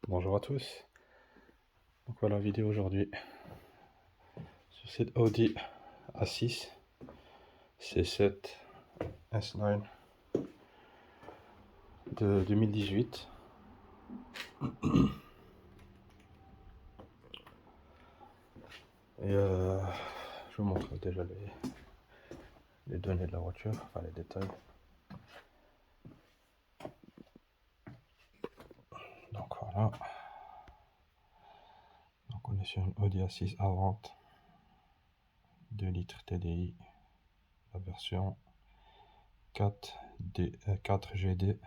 Bonjour à tous. Donc voilà la vidéo aujourd'hui sur cette Audi A6 C7 S9 de 2018. Et je vous montre déjà les données de la voiture, enfin les détails. Donc voilà. Donc on est sur une Audi A6 à vente, 2 litres TDI, la version 4GD,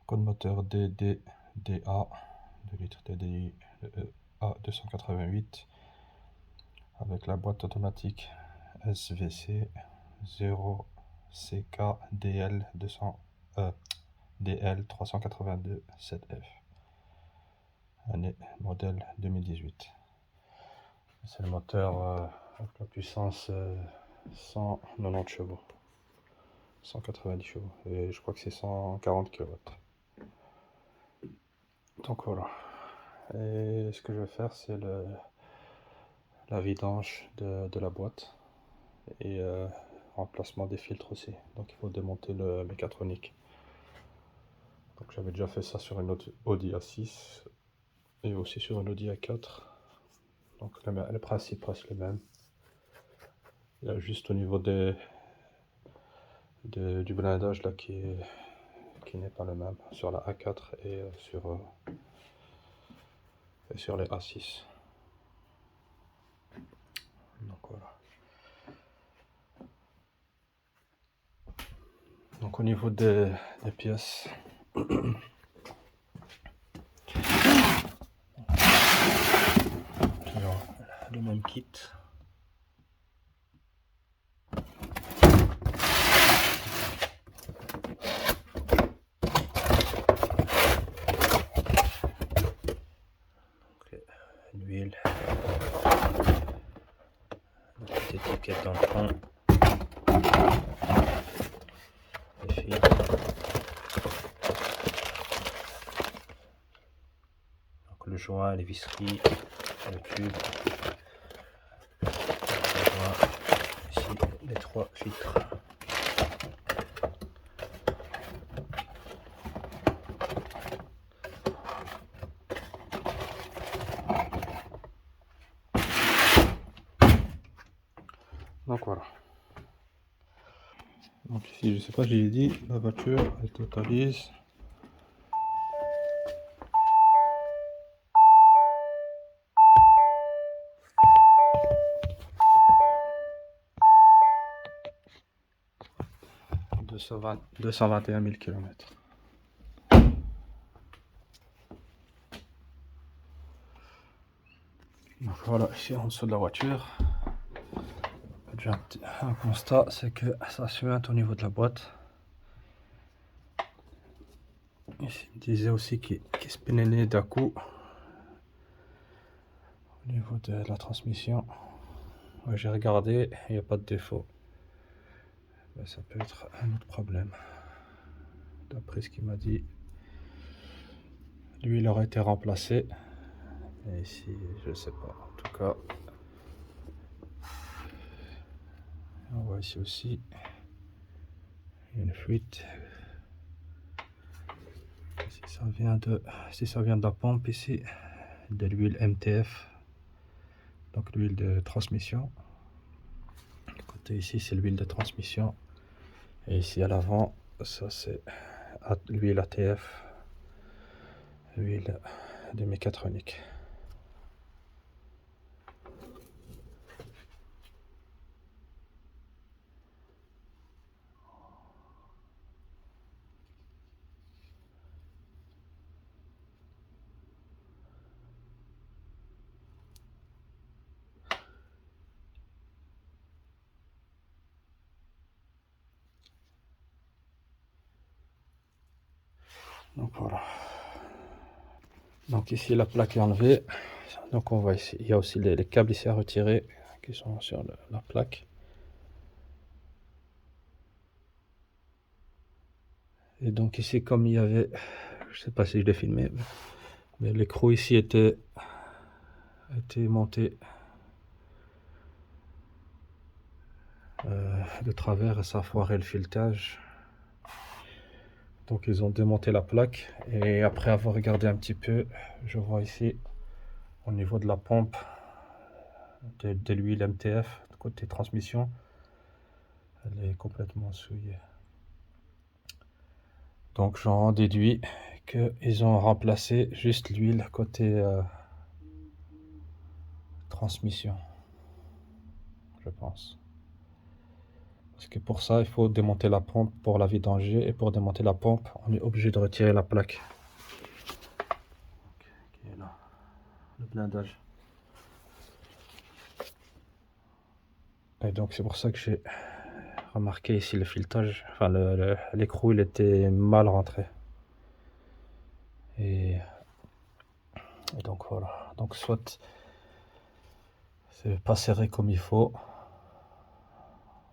code moteur DDDA, 2 litres TDI A288, avec la boîte automatique SVC 0 CK DL 200 DL 382 7F, année modèle 2018. C'est le moteur avec la puissance 190 chevaux, 190 chevaux, et je crois que c'est 140 kW. Donc voilà. Et ce que je vais faire, c'est la vidange de la boîte et remplacement des filtres aussi. Donc il faut démonter le mécatronique. Donc j'avais déjà fait ça sur une autre Audi A6 et aussi sur une Audi A4. Donc le principe reste le même. Il y a juste au niveau du blindage là qui n'est pas le même sur la A4 et sur les A6. Donc voilà. Donc au niveau des pièces, alors, le même kit. Donc, l'huile, la petite étiquette dans le fond, les fils. Donc le joint, les visseries, le tube. Ici les 3 filtres. Donc voilà. Donc ici, je sais pas, j'ai dit, la voiture, elle totalise 221 000 km. Donc voilà, ici en dessous de la voiture, un constat, c'est que ça suinte au niveau de la boîte. Ici, il me disait aussi qu'il se pénélait d'un coup au niveau de la transmission. Ouais, j'ai regardé, il n'y a pas de défaut. Ben, ça peut être un autre problème. D'après ce qu'il m'a dit, lui, il aurait été remplacé. Et ici, je sais pas. En tout cas, on voit ici aussi une fuite. Si ça vient de la pompe ici, de l'huile MTF, donc l'huile de transmission. Côté ici, c'est l'huile de transmission. Et ici à l'avant, ça c'est l'huile ATF, l'huile de mécatronique. Donc voilà. Donc ici la plaque est enlevée. Donc on voit ici, il y a aussi les câbles ici à retirer qui sont sur la plaque. Et donc ici, comme il y avait, je sais pas si je l'ai filmé, Mais l'écrou ici était monté de travers et ça a foiré le filetage. Donc ils ont démonté la plaque et après avoir regardé un petit peu, je vois ici au niveau de la pompe de l'huile MTF, côté transmission, elle est complètement souillée. Donc j'en déduis qu'ils ont remplacé juste l'huile côté transmission, je pense. Parce que pour ça, il faut démonter la pompe pour la vidanger et pour démonter la pompe, on est obligé de retirer la plaque. Qui est là, le blindage. Et donc c'est pour ça que j'ai remarqué ici le filetage, enfin l'écrou il était mal rentré. Et donc voilà, donc soit c'est pas serré comme il faut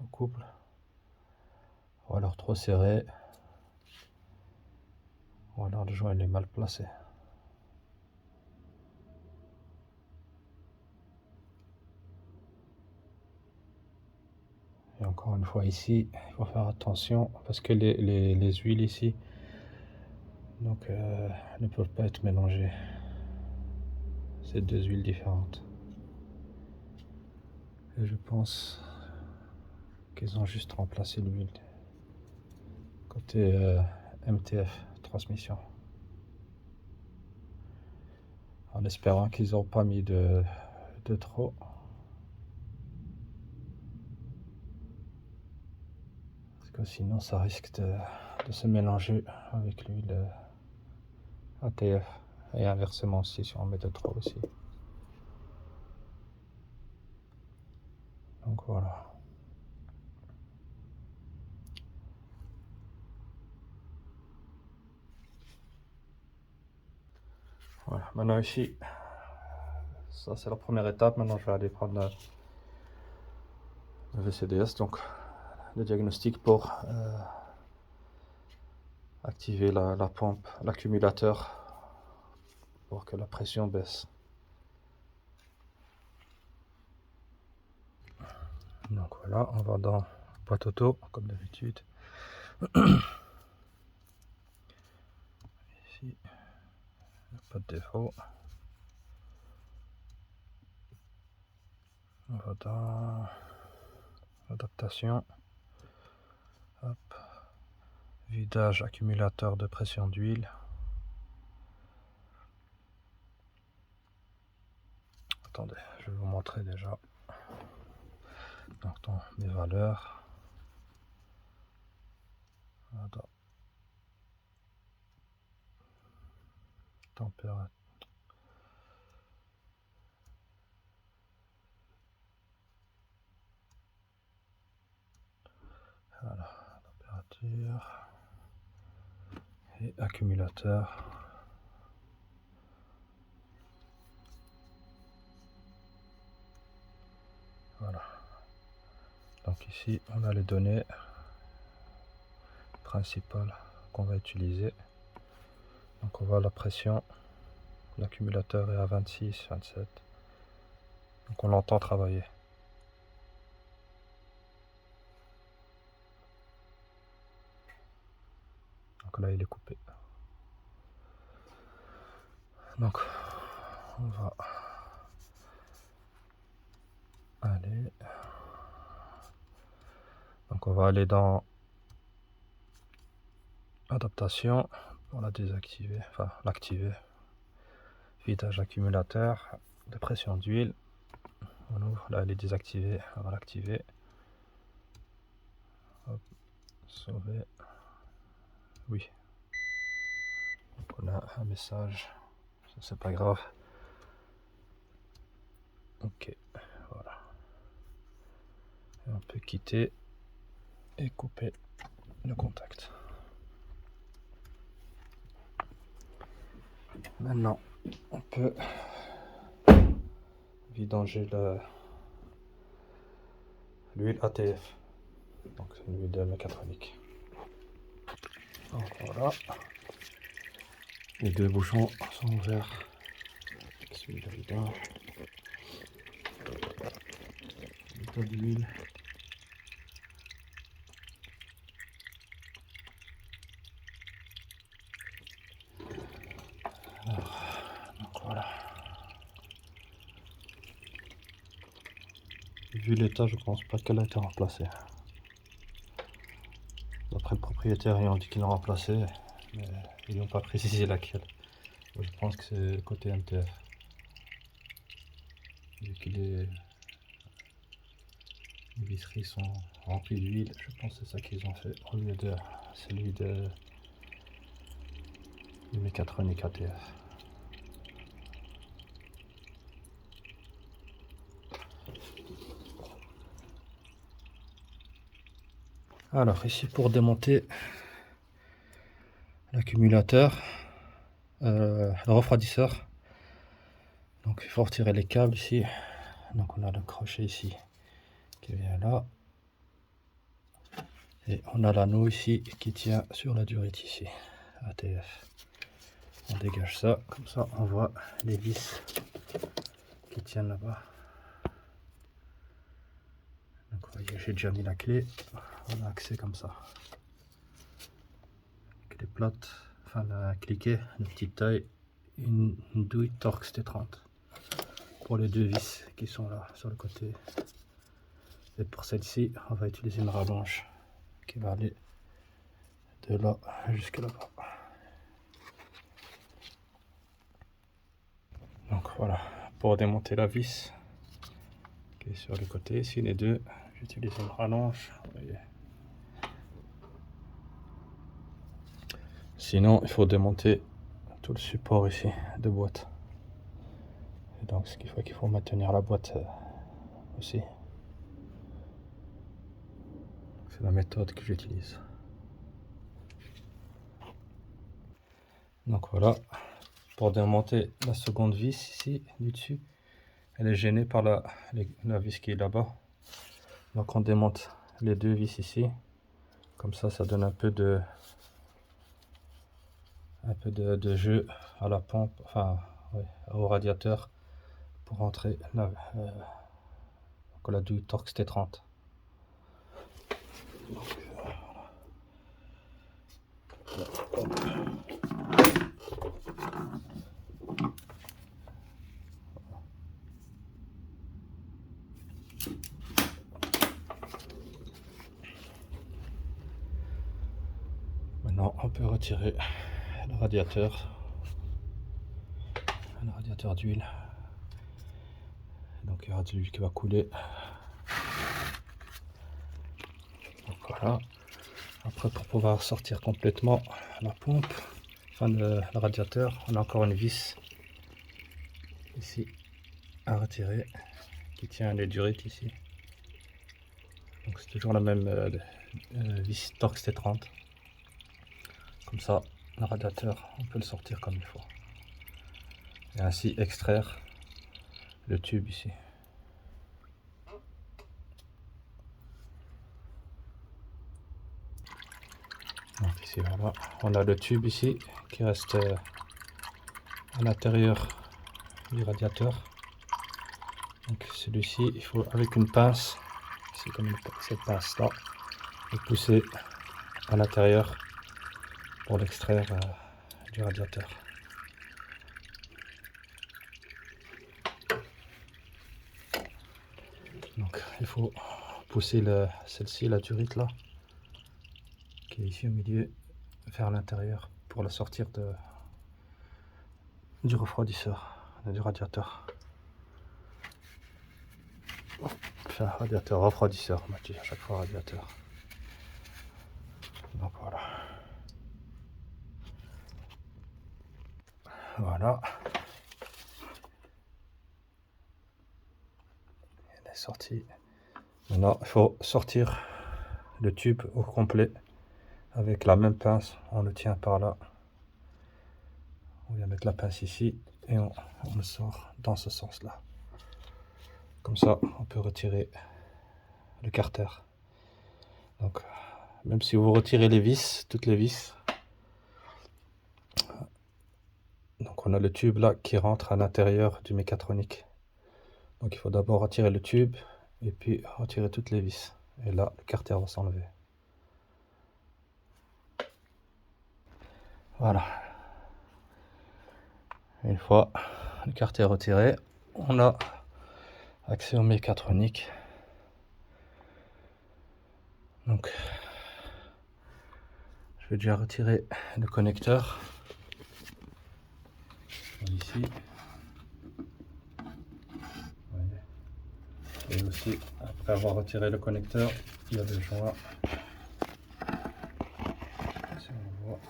au couple, ou alors trop serré, ou alors le joint il est mal placé. Et encore une fois ici, il faut faire attention parce que les huiles ici donc, ne peuvent pas être mélangées. C'est deux huiles différentes. Et je pense qu'ils ont juste remplacé l'huile côté MTF transmission. En espérant qu'ils n'ont pas mis de trop. Parce que sinon ça risque de se mélanger avec l'huile ATF. Et inversement aussi si on met de trop aussi. Donc voilà. Voilà, maintenant ici, ça c'est la première étape. Maintenant je vais aller prendre le VCDS, donc le diagnostic pour activer la pompe, l'accumulateur pour que la pression baisse. Donc voilà, on va dans boîte auto comme d'habitude. Ici, pas de défaut. On va dans adaptation. Hop. Vidage accumulateur de pression d'huile. Attendez, je vais vous montrer déjà. Donc dans mes valeurs. Voilà. Température. Voilà, température et accumulateur. Voilà. Donc ici, on a les données principales qu'on va utiliser. Donc on voit la pression, l'accumulateur est à 26, 27. Donc on l'entend travailler. Donc là il est coupé. Donc on va aller. Donc on va aller dans adaptation pour la désactiver, enfin l'activer. Vidage accumulateur de pression d'huile. On ouvre, là elle est désactivée, on va l'activer. Hop, sauver. Oui. Donc on a un message, ça c'est pas grave. Ok, voilà. Et on peut quitter et couper le contact. Maintenant, on peut vidanger l'huile ATF, donc c'est une huile mécatronique. Donc voilà. Les deux bouchons sont ouverts. Celui-là vidange. Un peu d'huile. Donc voilà. Vu l'état, je pense pas qu'elle a été remplacée. D'après le propriétaire, ils ont dit qu'ils l'ont remplacée, mais ils n'ont pas précisé laquelle. Je pense que c'est côté MTF. Vu que les visseries sont remplies d'huile, je pense que c'est ça qu'ils ont fait au lieu de celui du mécatronique ATF. Alors ici pour démonter l'accumulateur, le refroidisseur, donc il faut retirer les câbles ici. Donc on a le crochet ici qui vient là, et on a l'anneau ici qui tient sur la durite ici, ATF. On dégage ça, comme ça on voit les vis qui tiennent là-bas. Donc vous voyez, j'ai déjà mis la clé, on a accès comme ça. Clé plate, enfin la cliquet de petite taille, une douille Torx T30 pour les deux vis qui sont là sur le côté. Et pour celle-ci, on va utiliser une rallonge qui va aller de là jusque là-bas. Donc voilà, pour démonter la vis qui est sur le côté, ici les deux, j'utilise une rallonge. Vous voyez. Sinon, il faut démonter tout le support ici de boîte. Et donc, ce qui fait qu'il faut maintenir la boîte aussi. C'est la méthode que j'utilise. Donc voilà, pour démonter la seconde vis ici, du dessus, elle est gênée par la vis qui est là-bas. Donc on démonte les deux vis ici, comme ça donne un peu de jeu à la pompe, enfin ouais, au radiateur pour rentrer la douille Torx T30. Maintenant on peut retirer le radiateur d'huile. Donc il y aura de l'huile qui va couler. Donc voilà. Après, pour pouvoir sortir complètement la pompe, enfin le radiateur, on a encore une vis ici à retirer qui tient les durites ici. Donc c'est toujours la même vis Torx T30. Comme ça, le radiateur, on peut le sortir comme il faut. Et ainsi extraire le tube ici. Donc ici, voilà, on a le tube ici qui reste à l'intérieur du radiateur. Donc celui-ci, il faut avec une pince, c'est comme cette pince là, et pousser à l'intérieur pour l'extraire du radiateur. Donc il faut pousser celle-ci, la durite là, qui est ici au milieu, vers l'intérieur pour la sortir du refroidisseur, du radiateur. Enfin, radiateur, refroidisseur, on m'a dit à chaque fois radiateur. Donc voilà. Voilà. Elle est sortie. Maintenant, il faut sortir le tube au complet avec la même pince. On le tient par là. On vient mettre la pince ici et on le sort dans ce sens-là. Comme ça, on peut retirer le carter. Donc, même si vous retirez les vis, toutes les vis, Donc on a le tube là qui rentre à l'intérieur du mécatronique. Donc il faut d'abord retirer le tube et puis retirer toutes les vis. Et là, le carter va s'enlever. Voilà. Une fois le carter retiré, on a accès au mécatronique. Donc je vais déjà retirer le connecteur. Ici. Et aussi, après avoir retiré le connecteur, il y a le joint. Si on voit,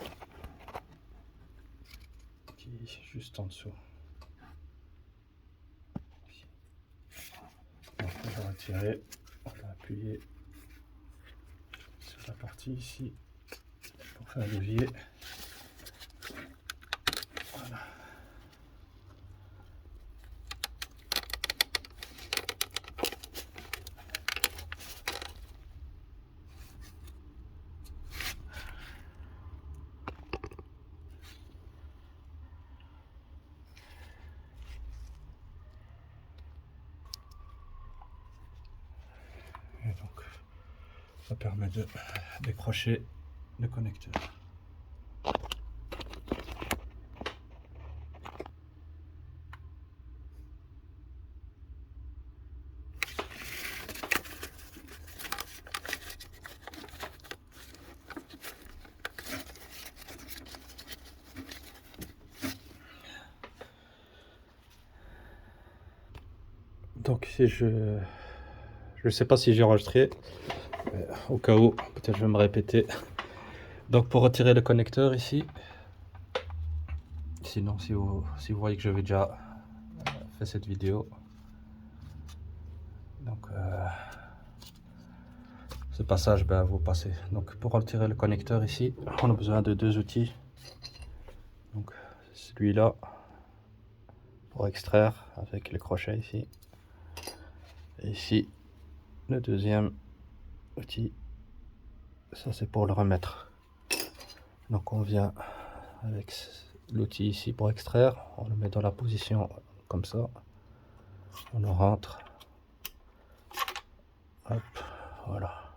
qui est juste en dessous. Donc on va retirer, on va appuyer sur la partie ici pour faire levier. Voilà. Et donc ça permet de décrocher le connecteur. Donc si je sais pas si j'ai enregistré, au cas où, peut-être je vais me répéter. Donc pour retirer le connecteur ici, sinon si vous voyez que j'avais déjà fait cette vidéo, donc ce passage, vous passez. Donc pour retirer le connecteur ici, on a besoin de deux outils. Donc celui-là pour extraire avec les crochets ici. Et ici le deuxième outil, ça c'est pour le remettre. Donc on vient avec l'outil ici pour extraire, on le met dans la position comme ça, on le rentre, hop, voilà.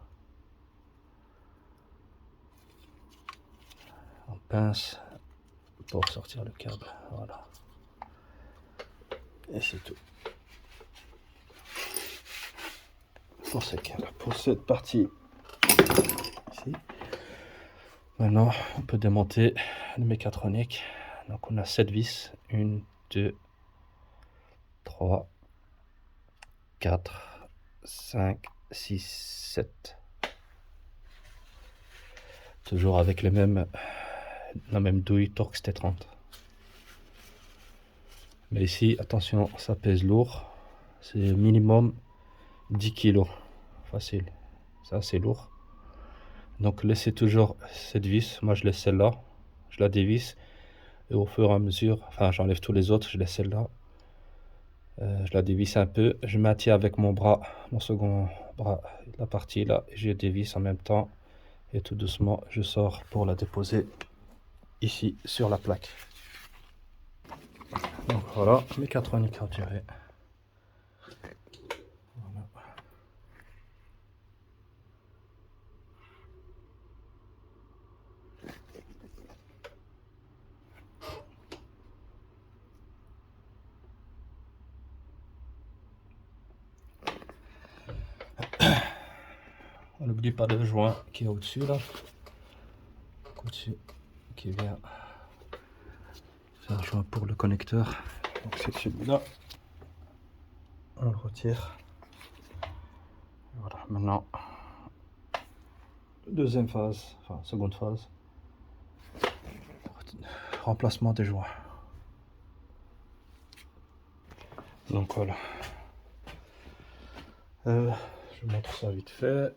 On pince pour sortir le câble, voilà. Et c'est tout. Pour ce câble, pour cette partie ici. Maintenant, on peut démonter le mécatronique. Donc on a 7 vis, 1, 2, 3, 4, 5, 6, 7. Toujours avec la même douille Torx T30. Mais ici, attention, ça pèse lourd. C'est minimum 10 kg. Facile. C'est assez lourd. Donc laissez toujours cette vis. Moi je laisse celle-là. Je la dévisse. Et au fur et à mesure, enfin j'enlève tous les autres, je laisse celle-là. Je la dévisse un peu. Je maintiens avec mon bras, mon second bras, la partie là. Je dévisse en même temps. Et tout doucement, je sors pour la déposer ici sur la plaque. Donc voilà, mécatronique retirée. Voilà. On n'oublie pas le joint qui est au-dessus là. Au-dessus, qui vient faire joint pour le connecteur. Donc c'est celui-là. On le retire. Voilà, maintenant, deuxième phase, enfin seconde phase. Remplacement des joints. Donc voilà. Je vous montre ça vite fait.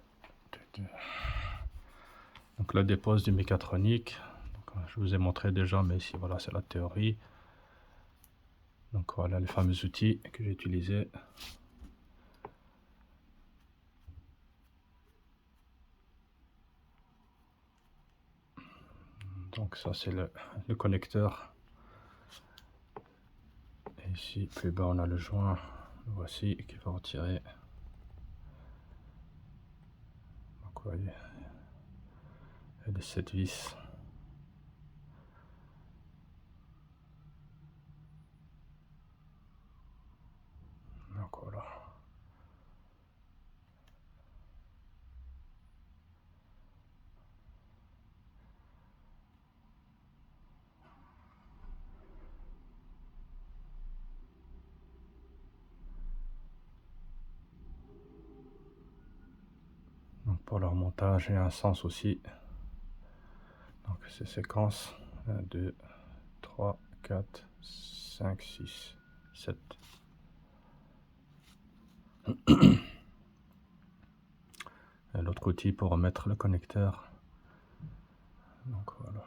Donc la dépose du mécatronique. Donc, je vous ai montré déjà, mais ici voilà, c'est la théorie. Donc voilà les fameux outils que j'ai utilisés. Donc ça c'est le connecteur Ici, plus bas, on a le joint. Le voici qui va retirer. Donc, vous voyez, il y a les 7 vis. Donc voilà. Donc pour leur montage, il y a un sens aussi. Donc ces séquences 1, 2, 3, 4, 5, 6, 7. Et l'autre outil pour remettre le connecteur. Donc voilà.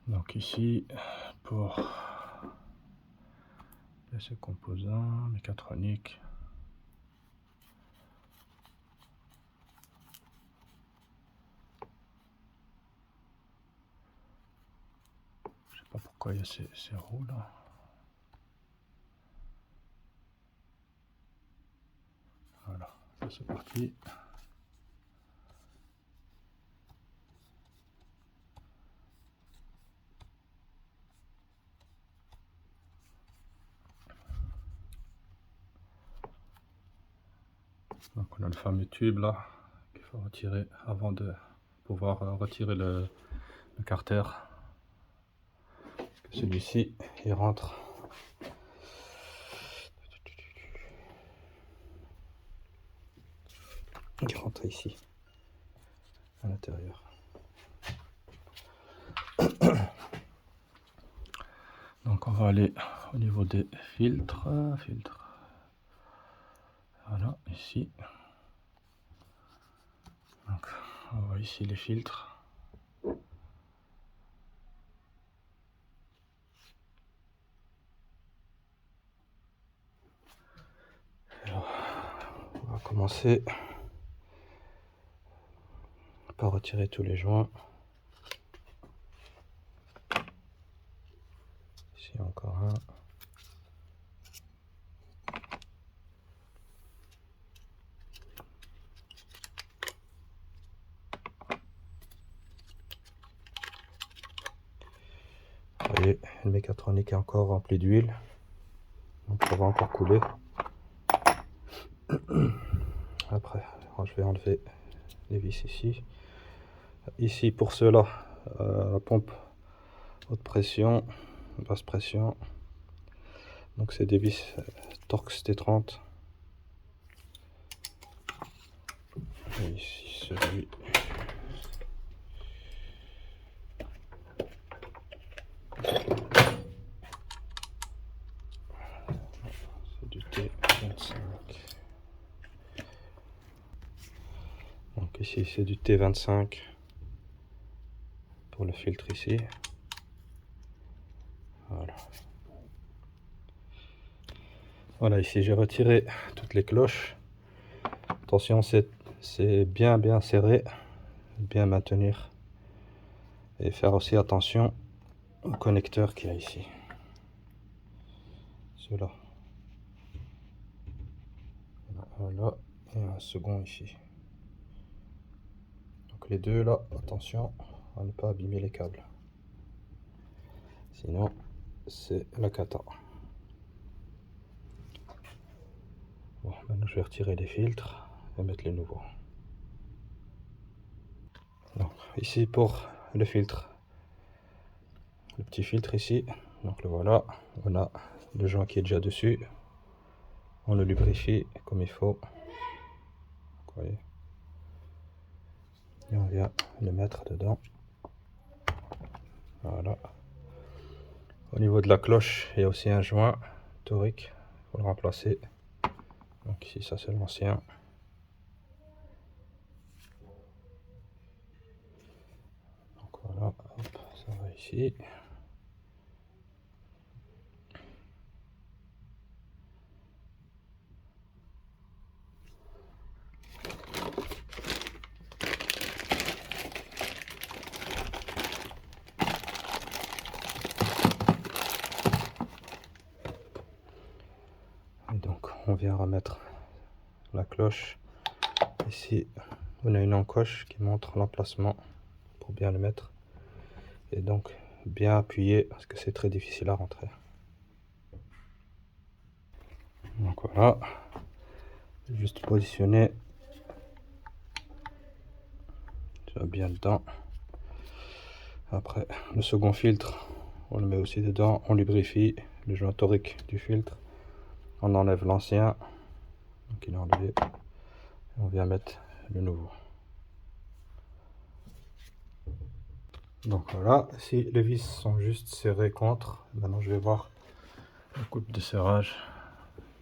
Donc ici, pour ces composants mécatroniques, je sais pas pourquoi il y a ces roues là. Voilà, c'est parti. Donc on a le fameux tube là qu'il faut retirer avant de pouvoir retirer le carter. Celui-ci il rentre. Il rentre ici à l'intérieur. Donc on va aller au niveau des filtres. Voilà, ici. Donc on voit ici les filtres. Alors, on va commencer par retirer tous les joints. Ici encore un. Vous voyez, le mécatronique est encore rempli d'huile. Donc ça va encore couler. Après, je vais enlever les vis ici. Ici pour cela, la pompe haute pression, basse pression. Donc c'est des vis Torx T30. Et ici celui. C'est du T25. Donc ici c'est du T25 pour le filtre ici. Voilà. Voilà, ici j'ai retiré toutes les cloches. Attention, c'est bien serré, bien maintenir. Et faire aussi attention au connecteur qu'il y a ici. Cela. Voilà, et un second ici. Donc les deux là, attention à ne pas abîmer les câbles. Sinon, c'est la cata. Bon, maintenant je vais retirer les filtres et mettre les nouveaux. Donc, ici pour le filtre, le petit filtre ici, donc le voilà, on a le joint qui est déjà dessus, on le lubrifie comme il faut, vous voyez, et on vient le mettre dedans. Voilà. Au niveau de la cloche, il y a aussi un joint torique, il faut le remplacer. Donc ici ça c'est l'ancien. Donc voilà, hop, ça va ici. vient remettre la cloche. Ici, on a une encoche qui montre l'emplacement pour bien le mettre. Et donc, bien appuyer parce que c'est très difficile à rentrer. Donc voilà, juste positionner. Tu vas bien dedans. Après, le second filtre, on le met aussi dedans. On lubrifie le joint torique du filtre. On enlève l'ancien, donc il est enlevé. Et on vient mettre le nouveau. Donc voilà, si les vis sont juste serrées contre, maintenant je vais voir la coupe de serrage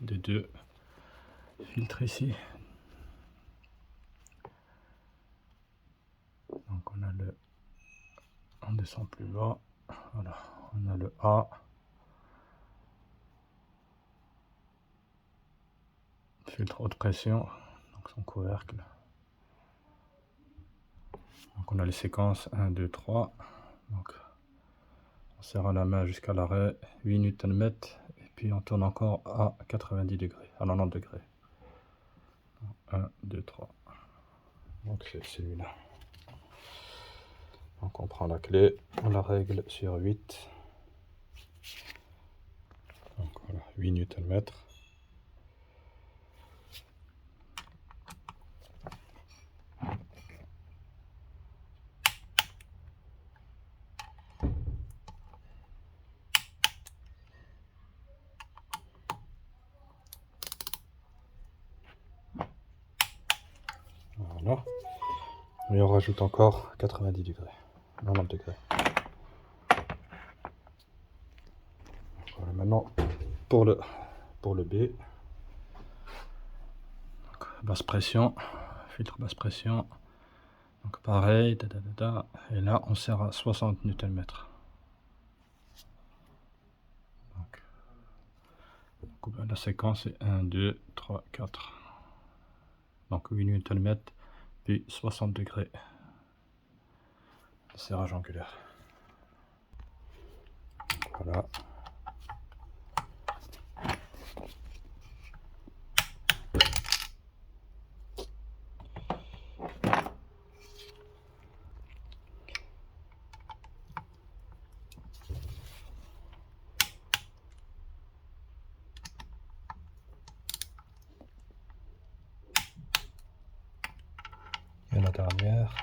des deux filtres ici. Donc on a le, on descend plus bas, voilà, on a le A, filtre haute pression, donc son couvercle. Donc on a les séquences 1, 2, 3, donc on serre à la main jusqu'à l'arrêt, 8 Nm, et puis on tourne encore à 90 degrés, à 90 degrés. 1, 2, 3. Donc c'est celui-là. Donc on prend la clé, on la règle sur 8. Donc voilà, 8 Nm. Voilà. Et on rajoute encore 90 degrés, 90 degrés. Voilà, maintenant pour le B, donc, basse pression, filtre basse pression. Donc pareil, et là on serre à 60 Nm. Donc, la séquence est 1, 2, 3, 4. Donc 8 Nm, puis 60 degrés. Le serrage angulaire. Voilà. Et la dernière.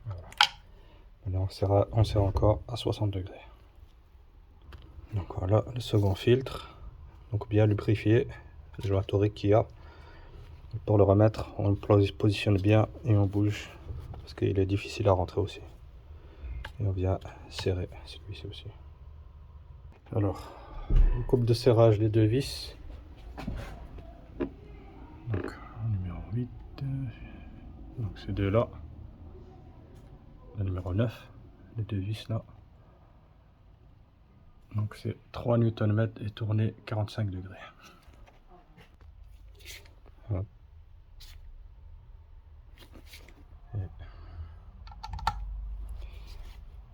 Voilà. Maintenant on serre encore à 60 degrés. Donc voilà le second filtre. Donc bien lubrifié, le joint torique qu'il y a. Pour le remettre, on le positionne bien et on bouge parce qu'il est difficile à rentrer aussi. Et on vient serrer celui-ci aussi. Alors, une coupe de serrage des deux vis. Donc, numéro 8. Donc, ces deux-là. Le numéro 9. Les deux vis là. Donc, c'est 3 Nm et tourné 45 degrés. Voilà. Et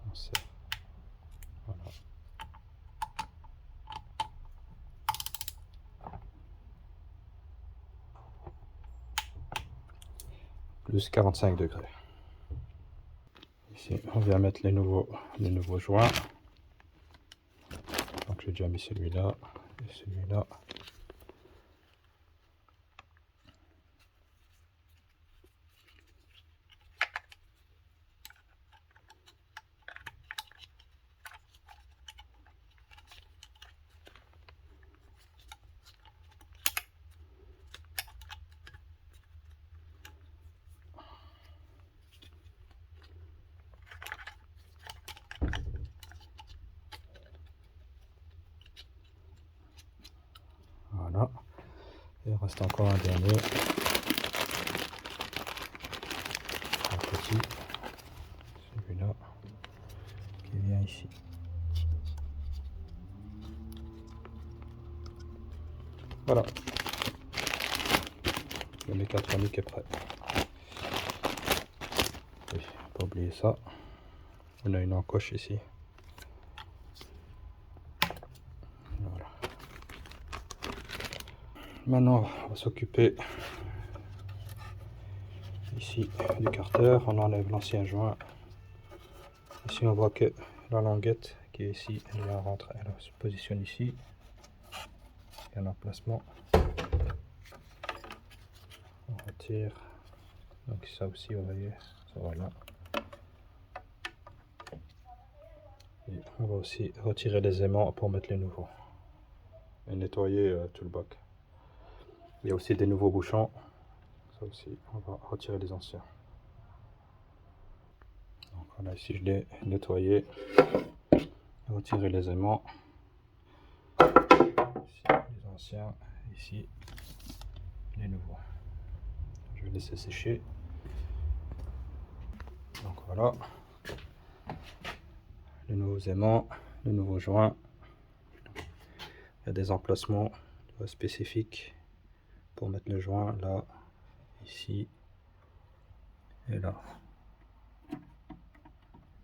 on serre. Voilà. Plus 45 degrés. Ici, on vient mettre les nouveaux joints. Donc j'ai déjà mis celui-là et celui-là. Voilà. Et il reste encore un dernier. Un petit. Celui-là. Qui vient ici. Voilà. Le mécatronique est prêt. Oui, pas oublier ça. On a une encoche ici. Maintenant, on va s'occuper ici du carter. On enlève l'ancien joint. Ici, on voit que la languette qui est ici, elle rentre, elle se positionne ici. Il y a un emplacement. On retire. Donc ça aussi, vous voyez, ça va là. Et on va aussi retirer les aimants pour mettre les nouveaux. Et nettoyer tout le bac. Il y a aussi des nouveaux bouchons. Ça aussi, on va retirer les anciens. Donc voilà, ici je l'ai nettoyé. Retirer les aimants. Ici les anciens. Ici les nouveaux. Je vais laisser sécher. Donc voilà. Les nouveaux aimants, les nouveaux joints. Il y a des emplacements spécifiques pour mettre le joint là, ici et là.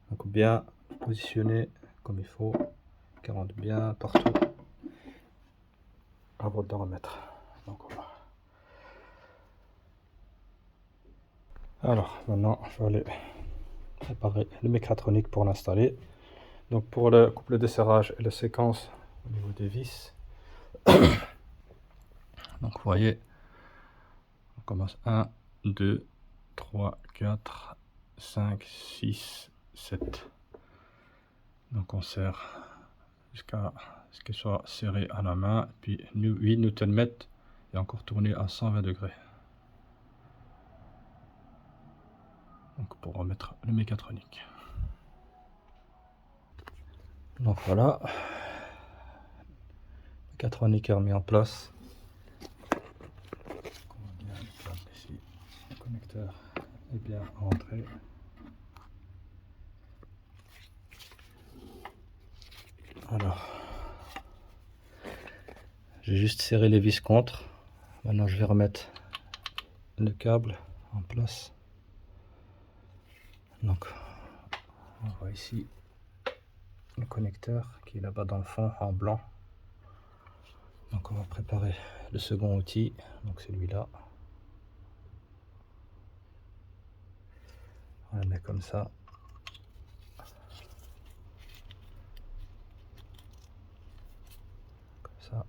Donc bien positionné comme il faut, qu'il rentre bien partout avant de le remettre. Donc voilà. Alors maintenant je vais aller préparer le mécatronique pour l'installer. Donc pour le couple de serrage et la séquence au niveau des vis. Donc vous voyez, on commence 1, 2, 3, 4, 5, 6, 7. Donc on serre jusqu'à ce qu'il soit serré à la main, puis 8 Nm et encore tourné à 120 degrés. Donc pour remettre le mécatronique. Donc voilà, le mécatronique est remis en place. On va bien ici, le connecteur est bien rentré. Alors, j'ai juste serré les vis contre. Maintenant je vais remettre le câble en place. Donc on voit ici le connecteur qui est là-bas dans le fond en blanc. Donc on va préparer le second outil, donc celui-là. On le met comme ça. Comme ça.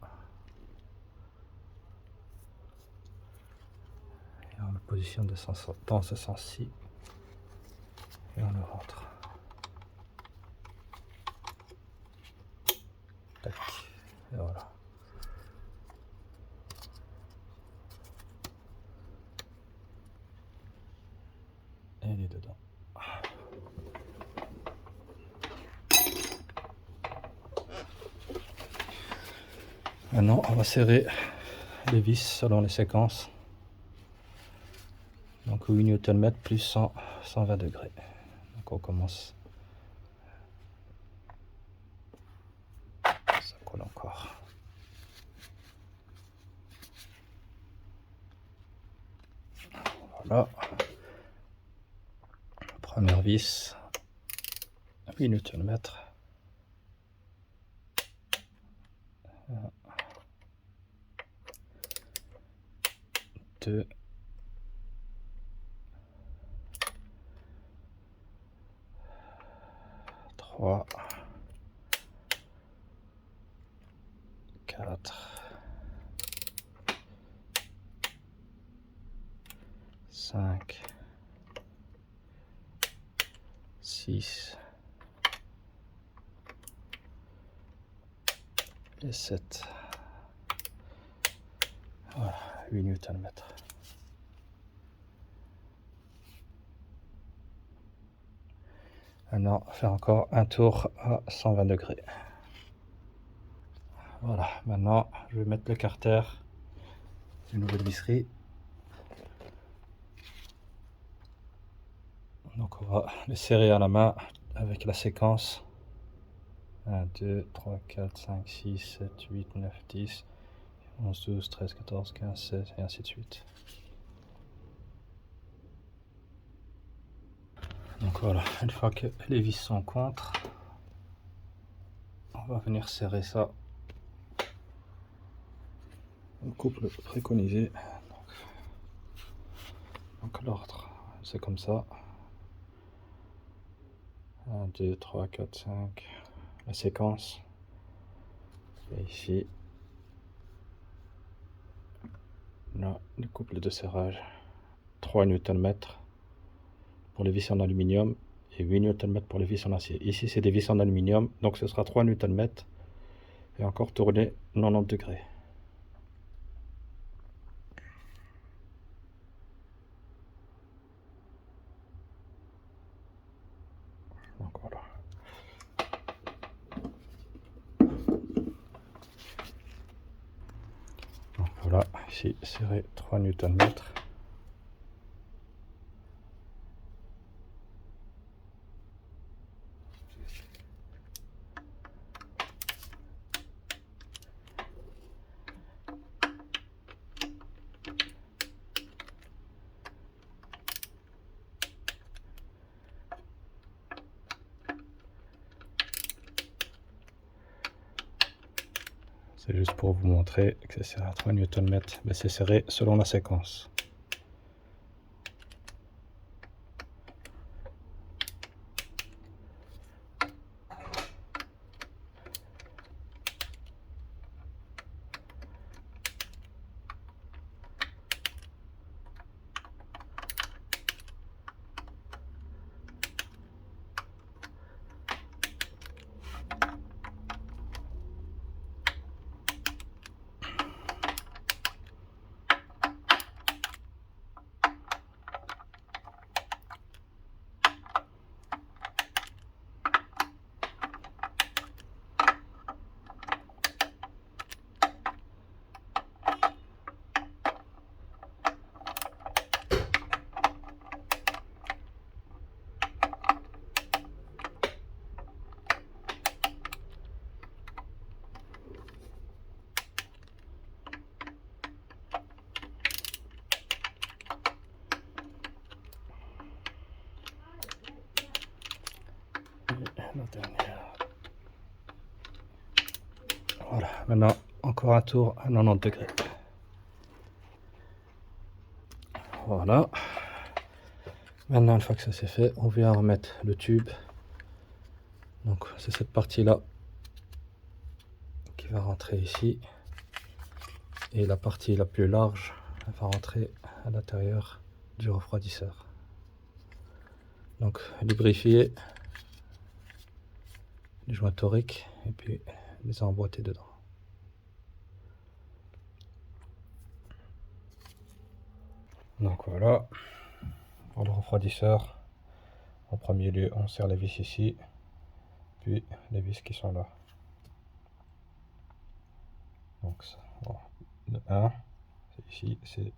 Et on le positionne dans ce sens-ci. Et on le rentre. Tac. Et voilà. Et il est dedans. Maintenant, on va serrer les vis selon les séquences. Donc 8 Nm plus 120 degrés. Donc on commence. Ça colle encore. Voilà. Première vis. 8 Nm. 2. 3. 4. 5. 6. Et 7. Voilà, 8 Nm. Maintenant, faire encore un tour à 120 degrés. Voilà, maintenant je vais mettre le carter, une nouvelle visserie. Donc on va le serrer à la main avec la séquence 1, 2, 3, 4, 5, 6, 7, 8, 9, 10, 11, 12, 13, 14, 15, 16 et ainsi de suite. Donc voilà, une fois que les vis sont contre, on va venir serrer ça le couple préconisé. Donc l'ordre, c'est comme ça. 1, 2, 3, 4, 5. La séquence. Et ici, là, le couple de serrage. 3 Nm pour les vis en aluminium et 8 Nm pour les vis en acier. Ici, c'est des vis en aluminium, donc ce sera 3 Nm et encore tourner 90 degrés. Donc voilà. Donc voilà, ici, serré 3 Nm. C'est juste pour vous montrer que c'est serré à 3 Nm, mais c'est serré selon la séquence. La dernière. Voilà, maintenant encore un tour à 90 degrés. Voilà. Maintenant, une fois que ça c'est fait, on vient remettre le tube. Donc c'est cette partie-là qui va rentrer ici. Et la partie la plus large va rentrer à l'intérieur du refroidisseur. Donc lubrifier les joints toriques et puis les emboîter dedans. Donc voilà, pour le refroidisseur, en premier lieu on serre les vis ici, puis les vis qui sont là. Donc ça, bon, le 1, c'est ici,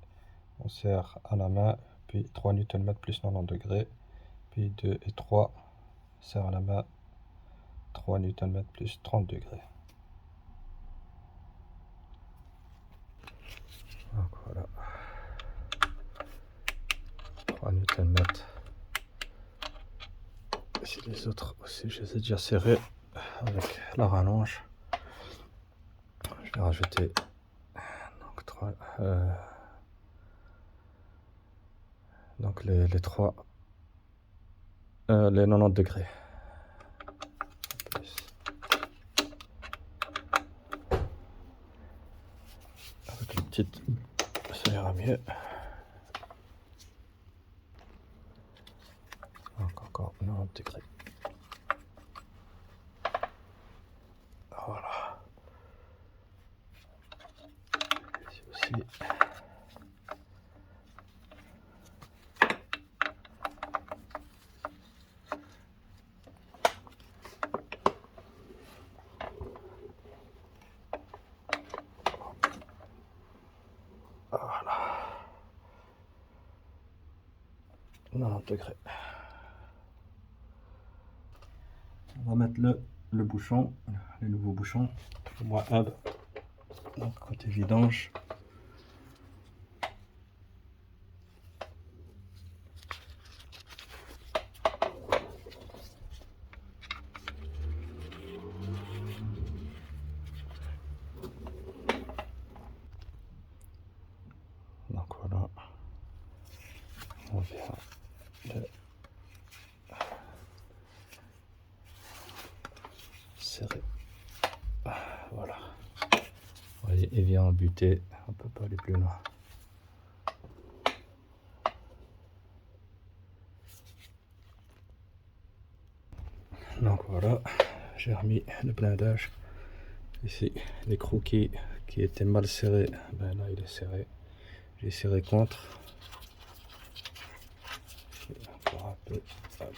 on serre à la main, puis 3 Nm plus 90 degrés, puis 2 et 3, serre à la main, 3 Nm plus 30 degrés. Donc voilà, 3 Nm. Ici les autres aussi, je les ai déjà serrés avec la rallonge. Je vais rajouter donc 3, donc les 3, les 90 degrés. Avec les petites, ça ira mieux. Donc encore 90 degrés. Voilà. Ici aussi. Voilà. 90 degrés. On va mettre le bouchon, le nouveau bouchon, au moins hub. Donc côté vidange. buter, on peut pas aller plus loin. Donc voilà, j'ai remis le blindage. Ici, les croquis qui étaient mal serrés, ben là il est serré. J'ai serré contre. Encore un peu. Hop.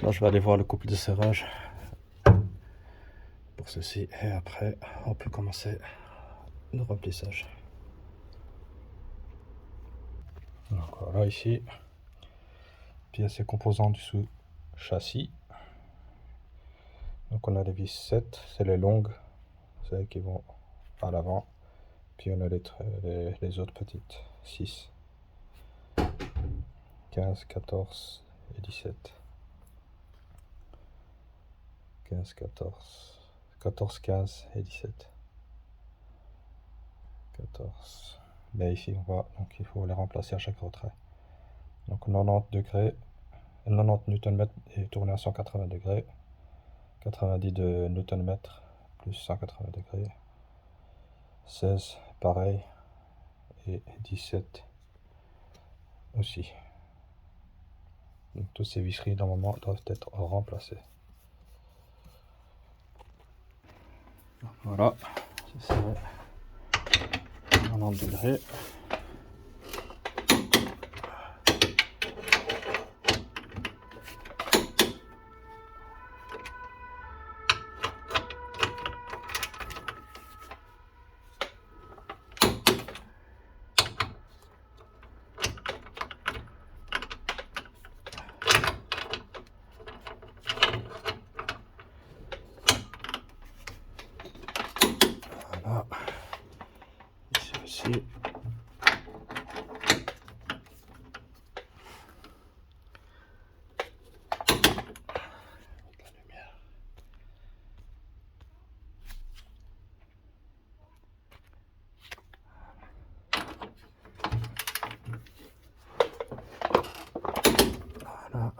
Là je vais aller voir le couple de serrage pour ceci et après on peut commencer le remplissage. Donc voilà ici, pièces et composants du sous-châssis. Donc on a les vis 7, c'est les longues, celles qui vont à l'avant. Puis on a les autres petites, 6, 15, 14 et 17. 15, 14, 14, 15 et 17. 14. Mais ici on va, donc il faut les remplacer à chaque retrait. Donc 90 degrés, 90 Nm est tourné à 180 degrés. 90 de Nm plus 180 degrés. 16 pareil. Et 17 aussi. Donc toutes ces visseries normalement doivent être remplacées. Voilà, c'est serré. 90 degrés. Voilà. Ici aussi. Voilà.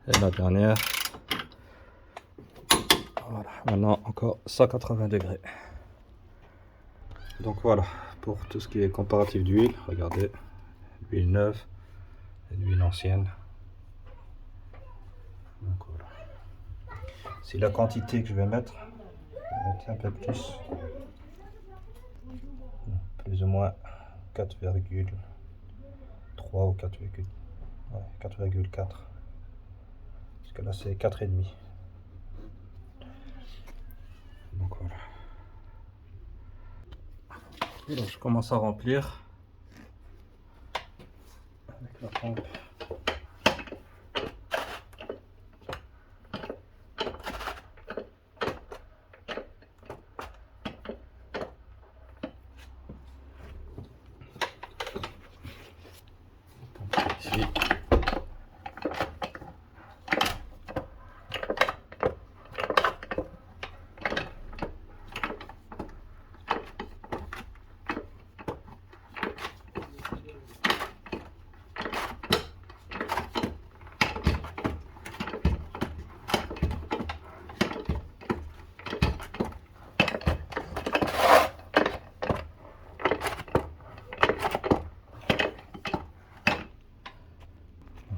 Et la dernière. Voilà, maintenant encore 180 degrés. Donc voilà, pour tout ce qui est comparatif d'huile, regardez, l'huile neuve et l'huile ancienne. Donc voilà. Si la quantité que je vais mettre, un peu plus ou moins 4,3 ou 4,4. Parce que là c'est 4,5. Donc voilà. Et là je commence à remplir avec la pompe. Ici.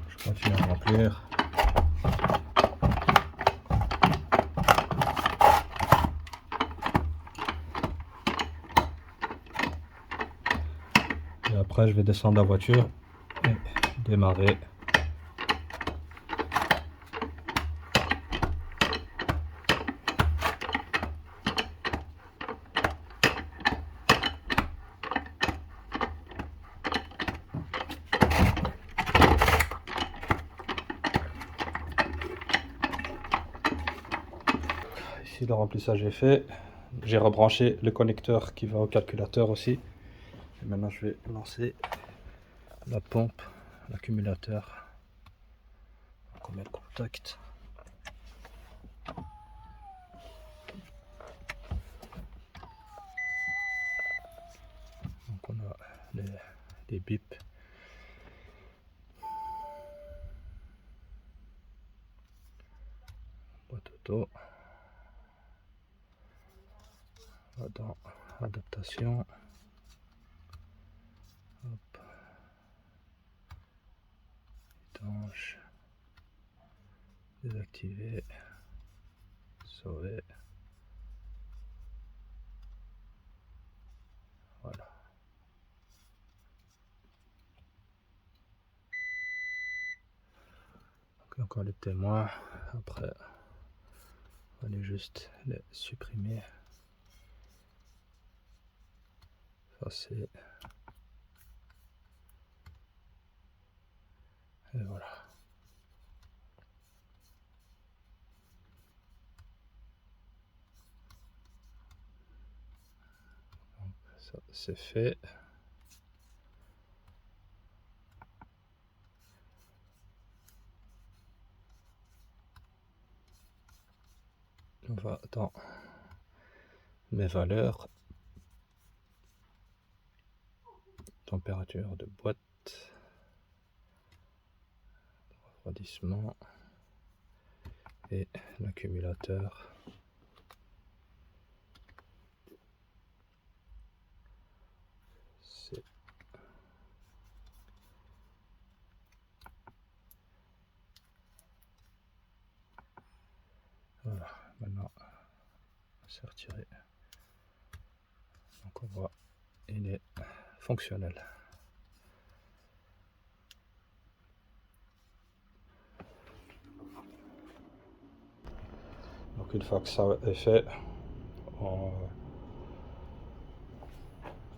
Je continue à remplir. Et après je vais descendre la voiture et démarrer. Ici le remplissage est fait. J'ai rebranché le connecteur qui va au calculateur aussi. Et maintenant je vais lancer la pompe, l'accumulateur. On met le contact. Donc on a les les bips. Boîte auto. Dans adaptation. Hop. Étanche. Désactiver. Sauver. Voilà. Donc encore les témoins. Après, on va aller juste les supprimer. Effacer. Et voilà. Donc ça c'est fait. On va dans mes valeurs. Température de boîte. Refroidissement. Et l'accumulateur. C'est voilà, maintenant c'est retiré. Donc on voit, il est fonctionnel. Donc une fois que ça est fait,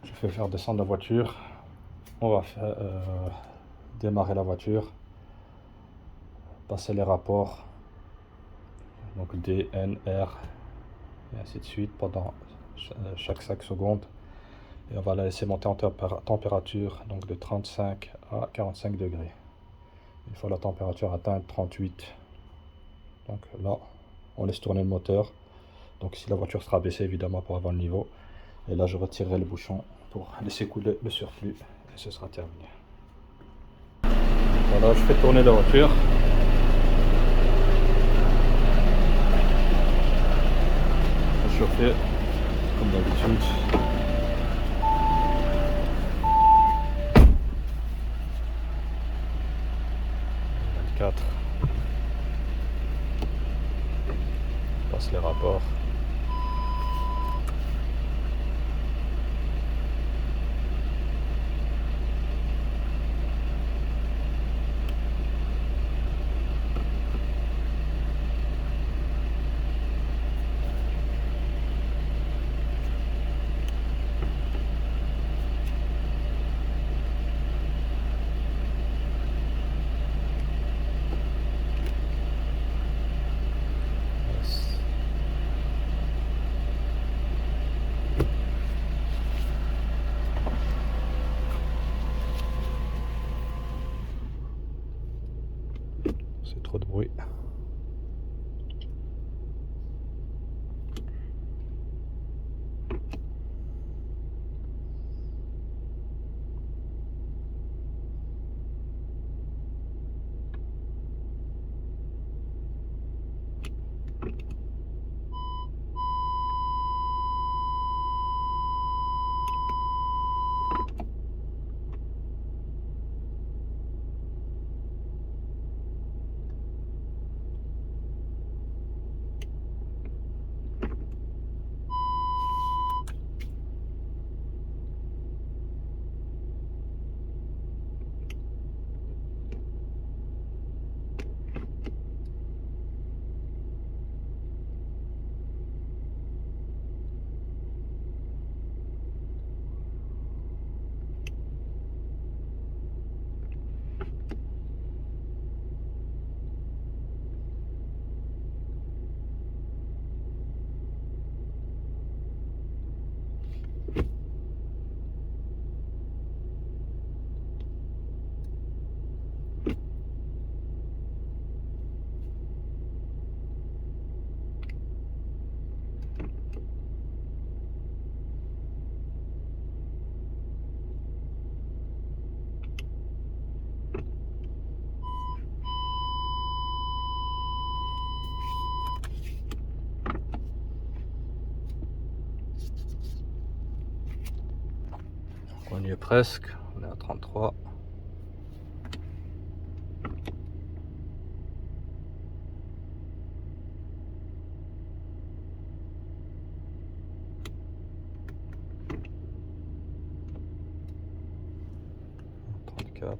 je vais faire descendre la voiture. On va faire démarrer la voiture, passer les rapports, donc D, N, R, et ainsi de suite pendant chaque 5 secondes. Et on va la laisser monter en température, donc de 35 à 45 degrés. Une fois la température atteinte 38, donc là, on laisse tourner le moteur. Donc ici la voiture sera baissée évidemment pour avoir le niveau. Et là je retirerai le bouchon pour laisser couler le surplus et ce sera terminé. Voilà, je fais tourner la voiture. Chauffer comme d'habitude. 24. On passe les rapports. C'est trop de bruit. est presque, on est à 33.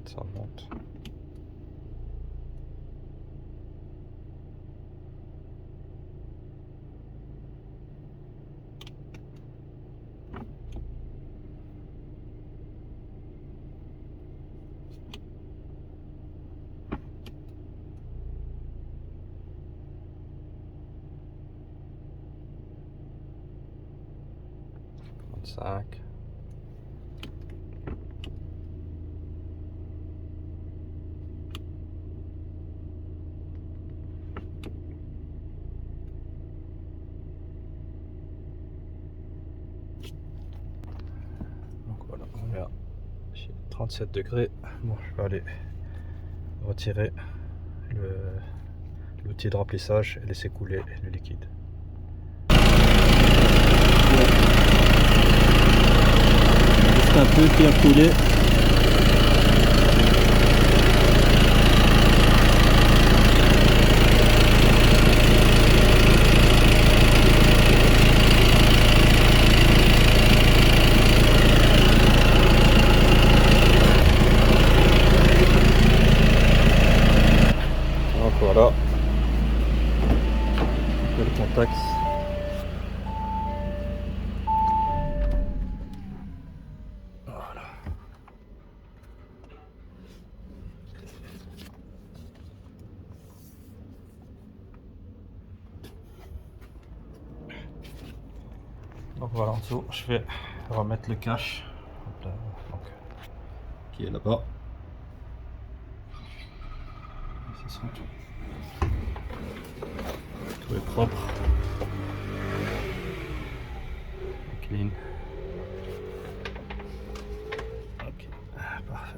Ça monte. Cinq. Donc voilà, on est à 37 degrés. Bon, je vais aller retirer l'outil de remplissage et laisser couler le liquide. Juste un peu qui a coulé. Donc voilà, le contact. Voilà. Donc voilà, en dessous, je vais remettre le cache donc, qui est là-bas. Tout est propre, clean. Ok, parfait.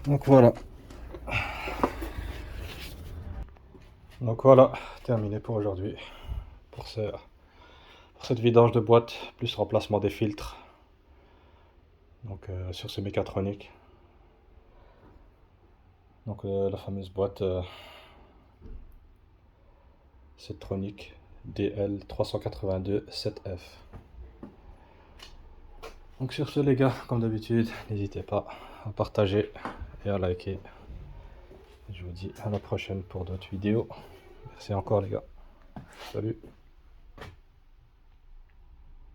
Donc voilà. Donc voilà, terminé pour aujourd'hui. Pour cette vidange de boîte, plus remplacement des filtres. Donc sur ce mécatronique. Donc la fameuse boîte Setronic DL382 7F. Donc sur ce les gars, comme d'habitude, n'hésitez pas à partager et à liker. Je vous dis à la prochaine pour d'autres vidéos. Merci encore les gars. Salut.